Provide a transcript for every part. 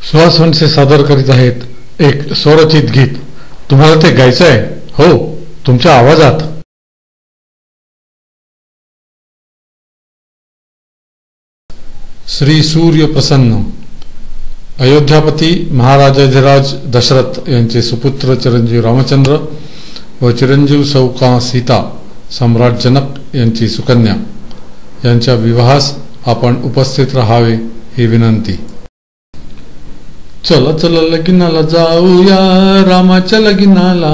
सुहास वनसे सादर करीत आहेत एक स्वरचित गीत। तुम्हाला ते गायचं आहे? हो, तुमच्या आवाजात। श्री सूर्य प्रसन्न। अयोध्यापती महाराजाधिराज दशरथ यांचे सुपुत्र चिरंजीव रामचंद्र व चिरंजीव सौका सीता सम्राट जनक यांची सुकन्या यांच्या विवाहास आपण उपस्थित राहावे ही विनंती। चला चला लगीनाला जाऊया रामाच्या लगीनाला,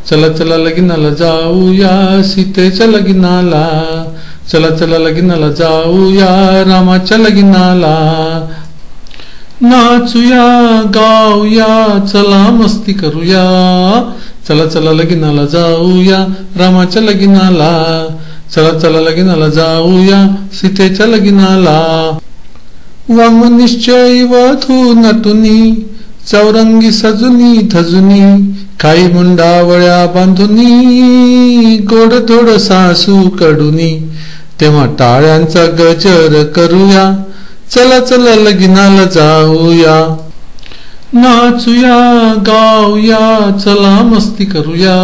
चला चला लगीनाला जाऊया सीतेच्या लगीनाला, चला चला लगीनाला जाऊया रामाच्या लगीनाला। नाचूया गाऊया चला मस्ती करूया, चला चला लगीनाला जाऊया रामाच्या लगीनाला, चला चला लगीनाला जाऊया सीतेच्या लगीनाला। वांग निश्चय वधू नटुनी चौरंगी सजुनी धजुनी, काही मुंडावळ्या बांधुनी गोड थोड सासू कडुनी, तेव्हा टाळ्यांचा गजर करूया, चला चला लगीनाला जाऊया। नाचूया गाऊया चला मस्ती करूया,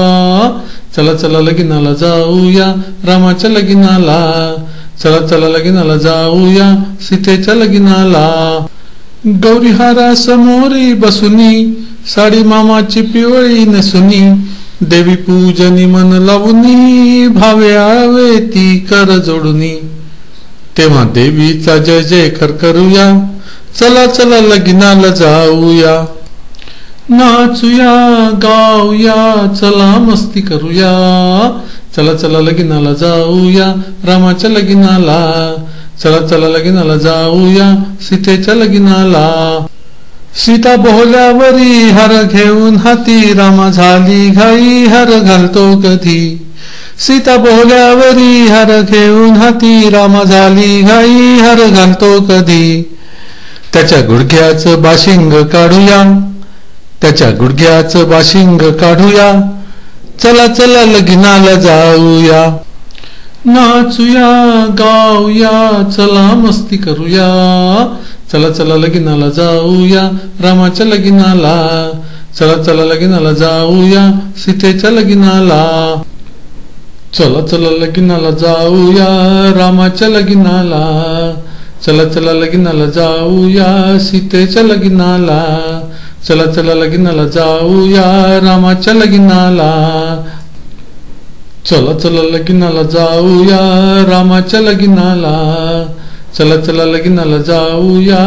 चला चला लगीनाला जाऊया रामाच्या लगीनाला, चला चला लगीनाला जाऊया सीतेच्या लगीनाला। गौरीहारा समोरी बसुनी साडी मामाची पिवळी नेसुनी, देवी पूजनी मन लावुनी भावे आळवे ती कर जोडुनी, तेव्हा देवीचा जय जयकार करूया, चला चला लगीनाला जाऊया। नाचूया गाऊया चला मस्ती करूया, चला चला लगीनाला जाऊया रामाच्या लगीनाला, चला चला लगीनाला जाऊया सीतेच्या लगीनाला। सीता बोहल्यावरी हार घेऊन हाती, रामा झाली घाई हार घालतो कधी, सीता बोहल्यावरी हार घेऊन हाती, रामा झाली घाई हार घालतो कधी। त्याच्या गुडघ्याचं बाशिंग काढूया, त्याच्या गुडघ्याचं बाशिंग काढूया, चला चला लगीनाला जाऊया। नाचूया गाऊया चला मस्ती करूया, चला चला लगीनाला जाऊया रामाच्या लगीनाला, चला चला लगीनाला जाऊया सीतेच्या लगीनाला। चला चला लगीनाला जाऊया रामाच्या लगीनाला, चला चला लगीनाला जाऊया सीतेच्या लगीनाला, चला चला लगीनाला जाऊया रामाच्या लगीनाला, चला चला लगीनाला जाऊया रामाच्या लगीनाला, चला चला लगीनाला जाऊया।